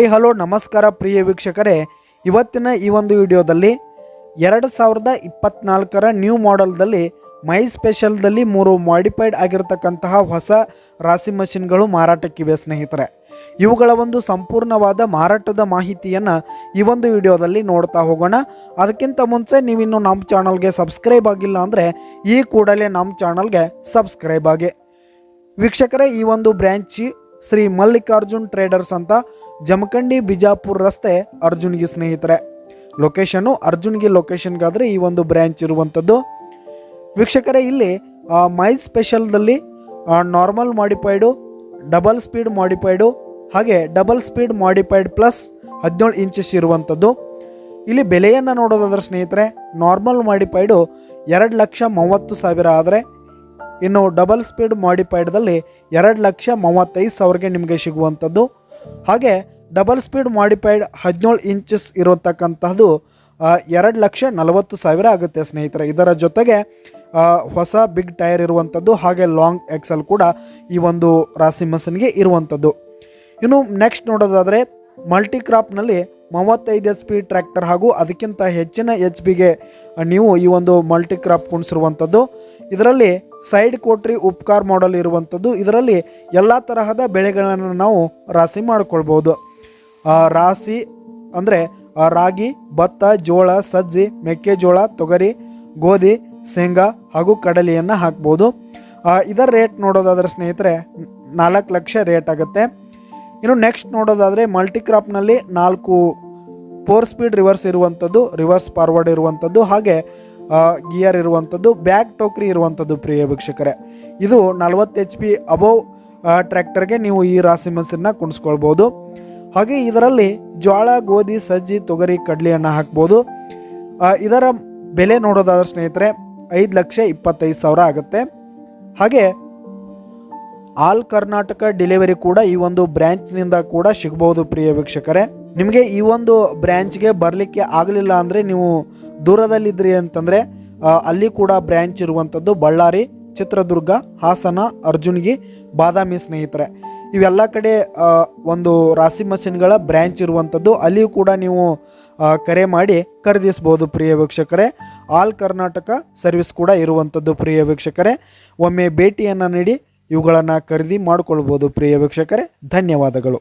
Hello ನಮಸ್ಕಾರ ಪ್ರಿಯ ವೀಕ್ಷಕರೇ, ಇವತ್ತಿನ ಈ ಒಂದು ವಿಡಿಯೋದಲ್ಲಿ 2024ರ ನ್ಯೂ ಮಾಡೆಲ್ದಲ್ಲಿ ಮೈ ಸ್ಪೆಷಲ್ದಲ್ಲಿ 3 ಮಾಡಿಫೈಡ್ ಆಗಿರತಕ್ಕಂತಹ ಹೊಸ ರಾಶಿ ಮಷಿನ್ಗಳು ಮಾರಾಟಕ್ಕಿವೆ ಸ್ನೇಹಿತರೆ. ಇವುಗಳ ಒಂದು ಸಂಪೂರ್ಣವಾದ ಮಾರಾಟದ ಮಾಹಿತಿಯನ್ನು ಈ ಒಂದು ವಿಡಿಯೋದಲ್ಲಿ ನೋಡ್ತಾ ಹೋಗೋಣ. ಅದಕ್ಕಿಂತ ಮುಂಚೆ ನೀವಿನ್ನು ನಮ್ಮ ಚಾನಲ್ಗೆ ಸಬ್ಸ್ಕ್ರೈಬ್ ಆಗಿಲ್ಲ ಅಂದರೆ ಈ ಕೂಡಲೇ ನಮ್ಮ ಚಾನಲ್ಗೆ ಸಬ್ಸ್ಕ್ರೈಬ್ ಆಗಿ. ವೀಕ್ಷಕರೇ, ಈ ಒಂದು ಬ್ರ್ಯಾಂಚ್ ಶ್ರೀ ಮಲ್ಲಿಕಾರ್ಜುನ್ ಟ್ರೇಡರ್ಸ್ ಅಂತ ಜಮಖಂಡಿ ಬಿಜಾಪುರ ರಸ್ತೆ ಅರ್ಜುನ್ಗಿ ಸ್ನೇಹಿತರೆ. ಲೊಕೇಶನ್ನು ಅರ್ಜುನ್ಗಿ ಲೊಕೇಶನ್ಗಾದರೆ ಈ ಒಂದು ಬ್ರ್ಯಾಂಚ್ ಇರುವಂಥದ್ದು. ವೀಕ್ಷಕರೇ, ಇಲ್ಲಿ ಮೈ ಸ್ಪೆಷಲ್ದಲ್ಲಿ ನಾರ್ಮಲ್ ಮಾಡಿಫೈಡು, ಡಬಲ್ ಸ್ಪೀಡ್ ಮಾಡಿಫೈಡು ಹಾಗೆ double speed modified plus 17 inches ಇರುವಂಥದ್ದು. ಇಲ್ಲಿ ಬೆಲೆಯನ್ನು ನೋಡೋದಾದ್ರೆ ಸ್ನೇಹಿತರೆ, ನಾರ್ಮಲ್ ಮಾಡಿಫೈಡು 2,30,000 ಆದರೆ ಇನ್ನು ಡಬಲ್ ಸ್ಪೀಡ್ ಮಾಡಿಫೈಡ್ದಲ್ಲಿ 2,35,000ಗೆ ನಿಮಗೆ ಸಿಗುವಂಥದ್ದು. ಹಾಗೆ ಡಬಲ್ ಸ್ಪೀಡ್ ಮಾಡಿಫೈಡ್ 17 ಇಂಚಸ್ ಇರತಕ್ಕಂಥದ್ದು 2,40,000 ಆಗುತ್ತೆ ಸ್ನೇಹಿತರೆ. ಇದರ ಜೊತೆಗೆ ಹೊಸ ಬಿಗ್ ಟೈರ್ ಇರುವಂಥದ್ದು ಹಾಗೆ ಲಾಂಗ್ ಎಕ್ಸೆಲ್ ಕೂಡ ಈ ಒಂದು ರಾಶಿ ಮಷಿನ್ಗೆ ಇರುವಂಥದ್ದು. ಇನ್ನು ನೆಕ್ಸ್ಟ್ ನೋಡೋದಾದರೆ ಮಲ್ಟಿ ಕ್ರಾಪ್ನಲ್ಲಿ 35 HP ಟ್ರ್ಯಾಕ್ಟರ್ ಹಾಗೂ ಅದಕ್ಕಿಂತ ಹೆಚ್ಚಿನ HP ನೀವು ಈ ಒಂದು ಮಲ್ಟಿ ಕ್ರಾಪ್ ಕುಣಿಸಿರುವಂಥದ್ದು. ಇದರಲ್ಲಿ ಸೈಡ್ ಕೋಟ್ರಿ ಉಪಕಾರ್ ಮಾಡೆಲ್ ಇರುವಂಥದ್ದು. ಇದರಲ್ಲಿ ಎಲ್ಲ ತರಹದ ಬೆಳೆಗಳನ್ನು ನಾವು ರಾಶಿ ಮಾಡ್ಕೊಳ್ಬೋದು. ರಾಶಿ ಅಂದರೆ ರಾಗಿ, ಭತ್ತ, ಜೋಳ, ಸಜ್ಜಿ, ಮೆಕ್ಕೆಜೋಳ, ತೊಗರಿ, ಗೋಧಿ, ಶೇಂಗಾ ಹಾಗೂ ಕಡಲೆಯನ್ನು ಹಾಕ್ಬೋದು. ಇದರ ರೇಟ್ ನೋಡೋದಾದರೆ ಸ್ನೇಹಿತರೆ 4 ಲಕ್ಷ ರೇಟ್ ಆಗುತ್ತೆ. ಇನ್ನು ನೆಕ್ಸ್ಟ್ ನೋಡೋದಾದರೆ ಮಲ್ಟಿ ಕ್ರಾಪ್ನಲ್ಲಿ 4 ಸ್ಪೀಡ್ ರಿವರ್ಸ್ ಇರುವಂಥದ್ದು, ರಿವರ್ಸ್ ಫಾರ್ವರ್ಡ್ ಇರುವಂಥದ್ದು ಹಾಗೆ ಗಿಯರ್ ಇರುವಂಥದ್ದು, ಬ್ಯಾಕ್ ಟೋಕ್ರಿ ಇರುವಂಥದ್ದು. ಪ್ರಿಯ ವೀಕ್ಷಕರೇ, ಇದು 40 HP ಅಬೋವ್ ಟ್ರ್ಯಾಕ್ಟರ್ಗೆ ನೀವು ಈ ರಾಶಿ ಮಷಿನ್ನ ಕುಣಿಸ್ಕೊಳ್ಬೋದು. ಹಾಗೆ ಇದರಲ್ಲಿ ಜೋಳ, ಗೋಧಿ, ಸಜ್ಜಿ, ತೊಗರಿ, ಕಡಲೆಯನ್ನು ಹಾಕ್ಬೋದು. ಇದರ ಬೆಲೆ ನೋಡೋದಾದ್ರೆ ಸ್ನೇಹಿತರೆ 5,25,000 ಆಗುತ್ತೆ. ಹಾಗೆ ಆಲ್ ಕರ್ನಾಟಕ ಡೆಲಿವರಿ ಕೂಡ ಈ ಒಂದು ಬ್ರ್ಯಾಂಚ್ನಿಂದ ಕೂಡ ಸಿಗ್ಬೋದು. ಪ್ರಿಯ ವೀಕ್ಷಕರೇ, ನಿಮಗೆ ಈ ಒಂದು ಬ್ರ್ಯಾಂಚ್ಗೆ ಬರಲಿಕ್ಕೆ ಆಗಲಿಲ್ಲ ಅಂದರೆ ನೀವು ದೂರದಲ್ಲಿದ್ರಿ ಅಂತಂದರೆ ಅಲ್ಲಿ ಕೂಡ ಬ್ರ್ಯಾಂಚ್ ಇರುವಂಥದ್ದು ಬಳ್ಳಾರಿ, ಚಿತ್ರದುರ್ಗ, ಹಾಸನ, ಅರ್ಜುನ್ಗಿ, ಬಾದಾಮಿ ಸ್ನೇಹಿತರೆ. ಇವೆಲ್ಲ ಕಡೆ ಒಂದು ರಾಶಿ ಮಷಿನ್ಗಳ ಬ್ರ್ಯಾಂಚ್ ಇರುವಂಥದ್ದು. ಅಲ್ಲಿಯೂ ಕೂಡ ನೀವು ಕರೆ ಮಾಡಿ ಖರೀದಿಸ್ಬೋದು. ಪ್ರಿಯ ವೀಕ್ಷಕರೇ, ಆಲ್ ಕರ್ನಾಟಕ ಸರ್ವಿಸ್ ಕೂಡ ಇರುವಂಥದ್ದು. ಪ್ರಿಯ ವೀಕ್ಷಕರೇ, ಒಮ್ಮೆ ಭೇಟಿಯನ್ನು ನೀಡಿ ಇವುಗಳನ್ನು ಖರೀದಿ ಮಾಡಿಕೊಳ್ಬೋದು. ಪ್ರಿಯ ವೀಕ್ಷಕರೇ, ಧನ್ಯವಾದಗಳು.